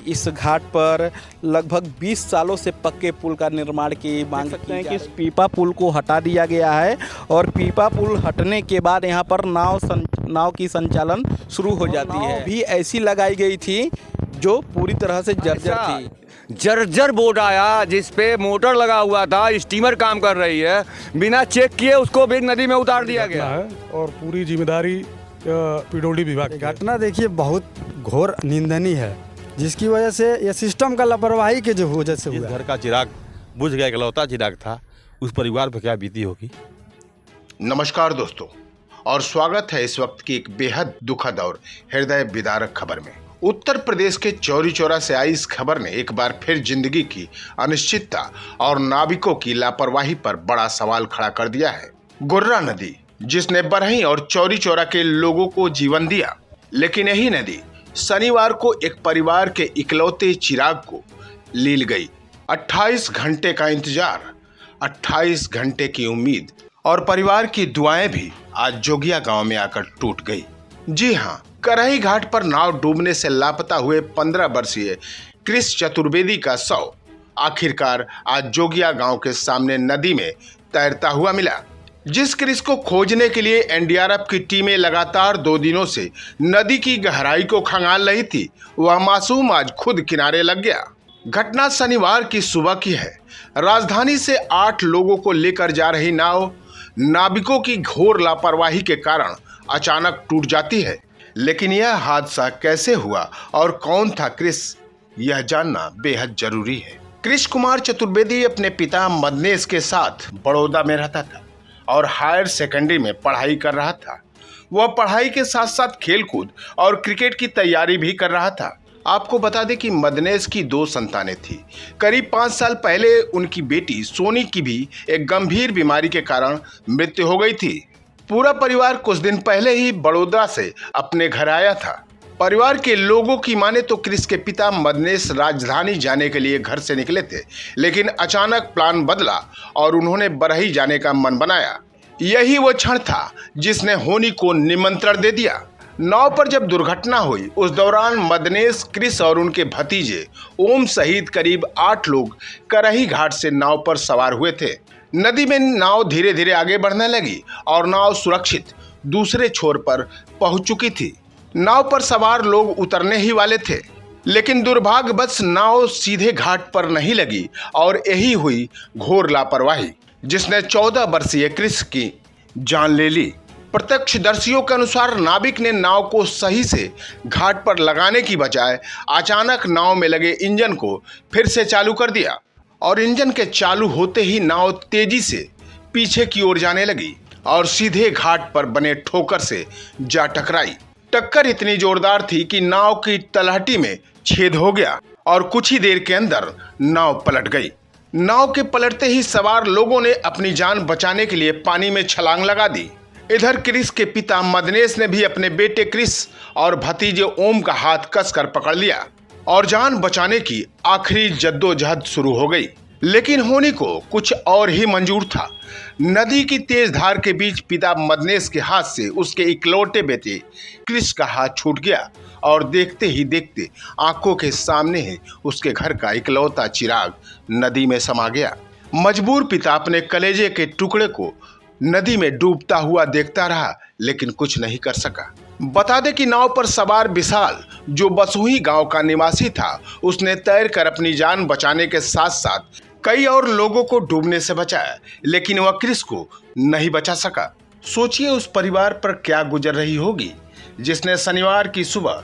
इस घाट पर लगभग 20 सालों से पक्के पुल का निर्माण की मांग सकते हैं कि इस पीपा पुल को हटा दिया गया है और पीपा पुल हटने के बाद यहाँ पर नाव की संचालन शुरू हो जाती है। भी ऐसी लगाई गई थी जो पूरी तरह से जर्जर थी। जर्जर बोट आया जिस पे मोटर लगा हुआ था, स्टीमर काम कर रही है, बिना चेक किए उसको भी नदी में उतार दिया गया है और पूरी जिम्मेदारी पीडब्ल्यूडी विभाग की। घटना देखिए बहुत घोर निंदनीय है, जिसकी वजह से ये सिस्टम का लापरवाही के जो वजह से हुआ। घर का चिराग बुझ गया, इकलौता चिराग था, उस परिवार पर क्या बीती होगी। नमस्कार दोस्तों, और स्वागत है इस वक्त की एक बेहद दुखद और हृदय विदारक खबर में। उत्तर प्रदेश के चौरी चौरा से आई इस खबर ने एक बार फिर जिंदगी की अनिश्चितता और नाविकों की लापरवाही पर बड़ा सवाल खड़ा कर दिया है। गुर्रा नदी जिसने बरही और चौरी चौरा के लोगों को जीवन दिया, लेकिन यही नदी शनिवार को एक परिवार के इकलौते चिराग को लील गई। 28 घंटे का इंतजार, 28 घंटे की उम्मीद और परिवार की दुआएं भी आज जोगिया गांव में आकर टूट गई। जी हाँ, करही घाट पर नाव डूबने से लापता हुए 15 वर्षीय क्रिस चतुर्वेदी का शव आखिरकार आज जोगिया गांव के सामने नदी में तैरता हुआ मिला। जिस क्रिस को खोजने के लिए एनडीआरएफ की टीमें लगातार 2 दिनों से नदी की गहराई को खंगाल रही थी, वह मासूम आज खुद किनारे लग गया। घटना शनिवार की सुबह की है। राजधानी से 8 लोगों को लेकर जा रही नाव नाविकों की घोर लापरवाही के कारण अचानक टूट जाती है। लेकिन यह हादसा कैसे हुआ और कौन था क्रिस, यह जानना बेहद जरूरी है। क्रिस कुमार चतुर्वेदी अपने पिता मदनेश के साथ बड़ौदा में रहता था और हायर सेकेंडरी में पढ़ाई कर रहा था। वह पढ़ाई के साथ साथ खेलकूद और क्रिकेट की तैयारी भी कर रहा था। आपको बता दें कि मदनेश की 2 संतानें थी। करीब 5 साल पहले उनकी बेटी सोनी की भी एक गंभीर बीमारी के कारण मृत्यु हो गई थी। पूरा परिवार कुछ दिन पहले ही बड़ौदा से अपने घर आया था। परिवार के लोगों की माने तो क्रिस के पिता मदनेश राजधानी जाने के लिए घर से निकले थे, लेकिन अचानक प्लान बदला और उन्होंने बरही जाने का मन बनाया। यही वो क्षण था जिसने होनी को निमंत्रण दे दिया। नाव पर जब दुर्घटना हुई उस दौरान मदनेश, क्रिस और उनके भतीजे ओम सहित करीब 8 लोग करही घाट से नाव पर सवार हुए थे। नदी में नाव धीरे धीरे आगे बढ़ने लगी और नाव सुरक्षित दूसरे छोर पर पहुंच चुकी थी। नाव पर सवार लोग उतरने ही वाले थे, लेकिन दुर्भाग्यवश नाव सीधे घाट पर नहीं लगी और यही हुई घोर लापरवाही जिसने 14 वर्षीय क्रिस की जान ले ली। प्रत्यक्षदर्शियों के अनुसार नाविक ने नाव को सही से घाट पर लगाने की बजाय अचानक नाव में लगे इंजन को फिर से चालू कर दिया और इंजन के चालू होते ही नाव तेजी से पीछे की ओर जाने लगी और सीधे घाट पर बने ठोकर से जा टकराई। टक्कर इतनी जोरदार थी कि नाव की तलहटी में छेद हो गया और कुछ ही देर के अंदर नाव पलट गई। नाव के पलटते ही सवार लोगों ने अपनी जान बचाने के लिए पानी में छलांग लगा दी। इधर क्रिस के पिता मदनेश ने भी अपने बेटे क्रिस और भतीजे ओम का हाथ कसकर पकड़ लिया और जान बचाने की आखिरी जद्दोजहद शुरू हो गई। लेकिन होनी को कुछ और ही मंजूर था। नदी की तेज धार के बीच पिता मदनेश के हाथ से उसके इकलौते बेटे क्रिस का हाथ छूट गया और देखते ही देखते आंखों के सामने ही उसके घर का इकलौता चिराग नदी में समा गया। मजबूर पिता अपने कलेजे के टुकड़े को नदी में डूबता हुआ देखता रहा, लेकिन कुछ नहीं कर सका। बता दें कि नाव पर सवार विशाल, जो बसोही गांव का निवासी था, उसने तैरकर अपनी जान बचाने के साथ साथ कई और लोगों को डूबने से बचाया, लेकिन वह क्रिस को नहीं बचा सका। सोचिए उस परिवार पर क्या गुजर रही होगी जिसने शनिवार की सुबह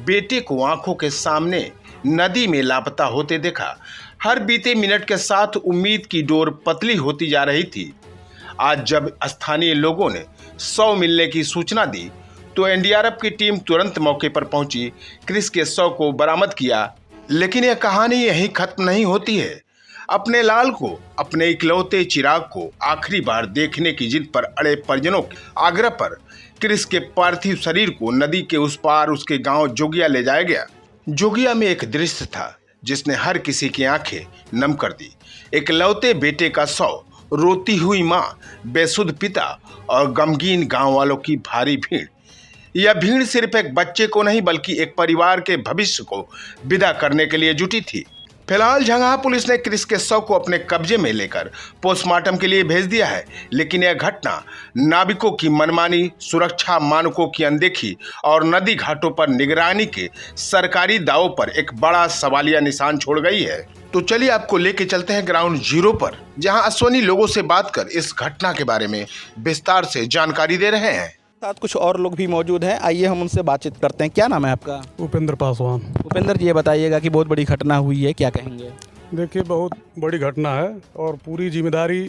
बेटे को आंखों के सामने नदी में लापता होते देखा। हर बीते मिनट के साथ उम्मीद की डोर पतली होती जा रही थी। आज जब स्थानीय लोगों ने शव मिलने की सूचना दी तो एनडीआरएफ की टीम तुरंत मौके पर पहुंची, क्रिस के शव को बरामद किया। लेकिन यह कहानी यहीं खत्म नहीं होती है। अपने लाल को, अपने इकलौते चिराग को आखिरी बार देखने की जिद पर अड़े परिजनों के आग्रह पर क्रिस के पार्थिव शरीर को नदी के उस पार उसके गांव जोगिया ले जाया गया। जोगिया में एक दृश्य था जिसने हर किसी की आंखें नम कर दी। इकलौते बेटे का शव, रोती हुई माँ, बेसुध पिता और गमगीन गांव वालों की भारी भीड़। यह भीड़ सिर्फ एक बच्चे को नहीं बल्कि एक परिवार के भविष्य को विदा करने के लिए जुटी थी। फिलहाल झंगहा पुलिस ने क्रिस के शव को अपने कब्जे में लेकर पोस्टमार्टम के लिए भेज दिया है, लेकिन यह घटना नाविकों की मनमानी, सुरक्षा मानकों की अनदेखी और नदी घाटों पर निगरानी के सरकारी दावों पर एक बड़ा सवालिया निशान छोड़ गई है। तो चलिए आपको लेके चलते हैं ग्राउंड जीरो पर, जहां अश्वनी लोगों से बात कर इस घटना के बारे में विस्तार से जानकारी दे रहे हैं। साथ कुछ और लोग भी मौजूद हैं, आइए हम उनसे बातचीत करते हैं। क्या नाम है आपका? उपेंद्र पासवान। उपेंद्र जी, ये बताइएगा कि बहुत बड़ी घटना हुई है, क्या कहेंगे? देखिए, बहुत बड़ी घटना है और पूरी जिम्मेदारी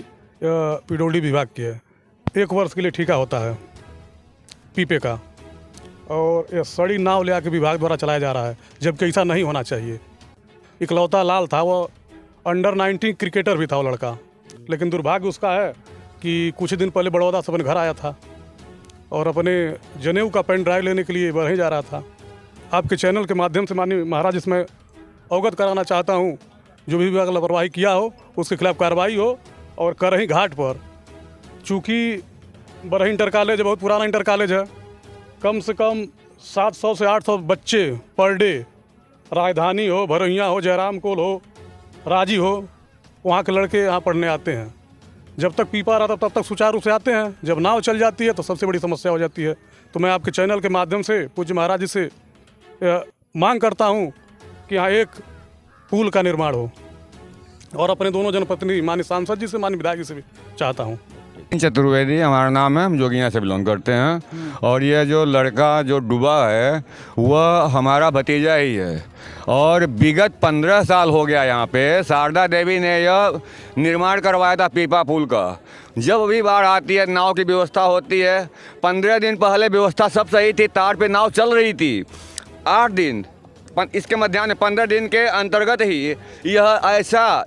पीडब्ल्यूडी विभाग की है। 1 वर्ष के लिए ठेका होता है पीपे का, और ये सड़ी नाव ले आके विभाग द्वारा चलाया जा रहा है, जबकि ऐसा नहीं होना चाहिए। इकलौता लाल था, वो अंडर 19 क्रिकेटर भी था वो लड़का, लेकिन दुर्भाग्य उसका है कि कुछ दिन पहले बड़ौदा से अपने घर आया था और अपने जनेऊ का पेन ड्राइव लेने के लिए वहीं जा रहा था। आपके चैनल के माध्यम से माननीय महाराज इसमें अवगत कराना चाहता हूँ, जो भी विभाग लापरवाही किया हो उसके खिलाफ कार्रवाई हो। और करही घाट पर, चूँकि बरही इंटर कॉलेज बहुत पुराना इंटर कॉलेज है, कम से कम 700 से 800 बच्चे पर डे, राजधानी हो, भरोहिया हो, जयराम कोल हो, राजी हो, वहाँ के लड़के यहाँ पढ़ने आते हैं। जब तक पीपा रहता तब तक सुचारू रूप से आते हैं, जब नाव चल जाती है तो सबसे बड़ी समस्या हो जाती है। तो मैं आपके चैनल के माध्यम से पूज्य महाराज जी से मांग करता हूँ कि यहाँ एक पुल का निर्माण हो, और अपने दोनों जनप्रतिनिधि माननीय सांसद जी से, माननीय विधायक जी से भी चाहता हूँ। चतुर्वेदी हमारा नाम है, हम जोगियाँ से बिलोंग करते हैं। और ये जो लड़का जो डूबा है वह हमारा भतीजा ही है, और विगत 15 साल हो गया यहाँ पे शारदा देवी ने यह निर्माण करवाया था पीपा पुल का। जब भी बाढ़ आती है, नाव की व्यवस्था होती है। 15 दिन पहले व्यवस्था सब सही थी, तार पे नाव चल रही थी। 8 दिन इसके मध्याह्न 15 दिन के अंतर्गत ही यह ऐसा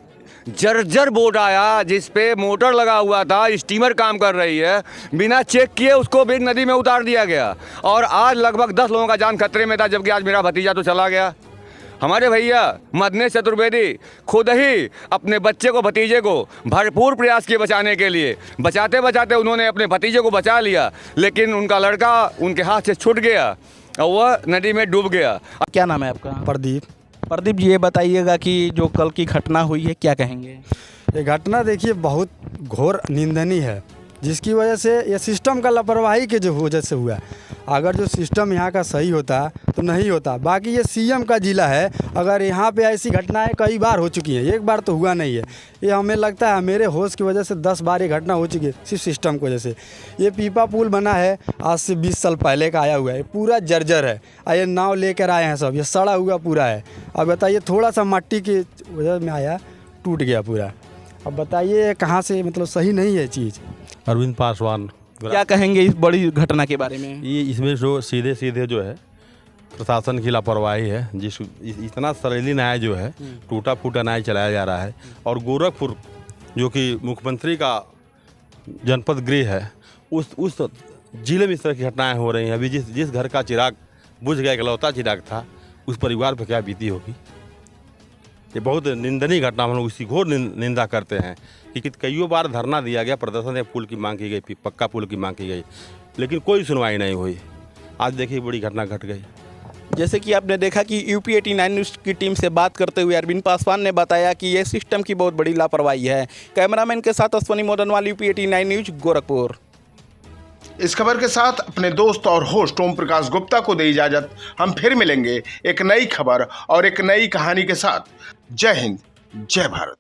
जर्जर बोट आया जिस पे मोटर लगा हुआ था, स्टीमर काम कर रही है, बिना चेक किए उसको भी नदी में उतार दिया गया। और आज लगभग 10 लोगों का जान खतरे में था, जबकि आज मेरा भतीजा तो चला गया। हमारे भैया मदनेश चतुर्वेदी खुद ही अपने बच्चे को, भतीजे को भरपूर प्रयास किए बचाने के लिए। बचाते बचाते उन्होंने अपने भतीजे को बचा लिया, लेकिन उनका लड़का उनके हाथ से छूट गया और वह नदी में डूब गया। क्या नाम है आपका? प्रदीप। प्रदीप जी, ये बताइएगा कि जो कल की घटना हुई है, क्या कहेंगे? ये घटना देखिए बहुत घोर निंदनीय है, जिसकी वजह से ये सिस्टम का लापरवाही के जो वजह से हुआ। अगर जो सिस्टम यहाँ का सही होता तो नहीं होता। बाकी ये सीएम का ज़िला है, अगर यहाँ पे ऐसी घटनाएं कई बार हो चुकी हैं, एक बार तो हुआ नहीं है। ये हमें लगता है मेरे होश की वजह से 10 बार ये घटना हो चुकी है, सिर्फ सिस्टम की वजह से। ये पीपा पुल बना है आज से 20 साल पहले का आया हुआ है, पूरा जर्जर है। ये नाव लेकर आए हैं सब, ये सड़ा हुआ पूरा है। अब बताइए, थोड़ा सा मट्टी की वजह में आया, टूट गया पूरा। अब बताइए कहाँ से, मतलब सही नहीं है चीज़। अरविंद पासवान। क्या कहेंगे इस बड़ी घटना के बारे में? ये इसमें जो सीधे सीधे जो है प्रशासन की लापरवाही है। इतना सरेली न्याय जो है, टूटा फूटा न्याय चलाया जा रहा है। और गोरखपुर जो कि मुख्यमंत्री का जनपद गृह है, उस जिले में इस तरह की घटनाएं हो रही हैं। अभी जिस घर का चिराग बुझ गया, इकलौता चिराग था, उस परिवार पर क्या बीती होगी। ये बहुत निंदनीय घटना, हम लोग इसकी घोर निंदा करते हैं कि कईयों बार धरना दिया गया, प्रदर्शन पुल की मांग की गई, पक्का पुल की मांग की गई, लेकिन कोई सुनवाई नहीं हुई। आज देखिए बड़ी घटना घट गई। जैसे कि आपने देखा कि यूपी 89 न्यूज़ की टीम से बात करते हुए अरविंद पासवान ने बताया कि ये सिस्टम की बहुत बड़ी लापरवाही है। कैमरामैन के साथ अश्वनी मोदनवाल, यूपी 89 न्यूज़, गोरखपुर। इस खबर के साथ अपने दोस्त और होस्ट ओम प्रकाश गुप्ता को दे इजाजत। हम फिर मिलेंगे एक नई खबर और एक नई कहानी के साथ। जय हिंद, जय भारत।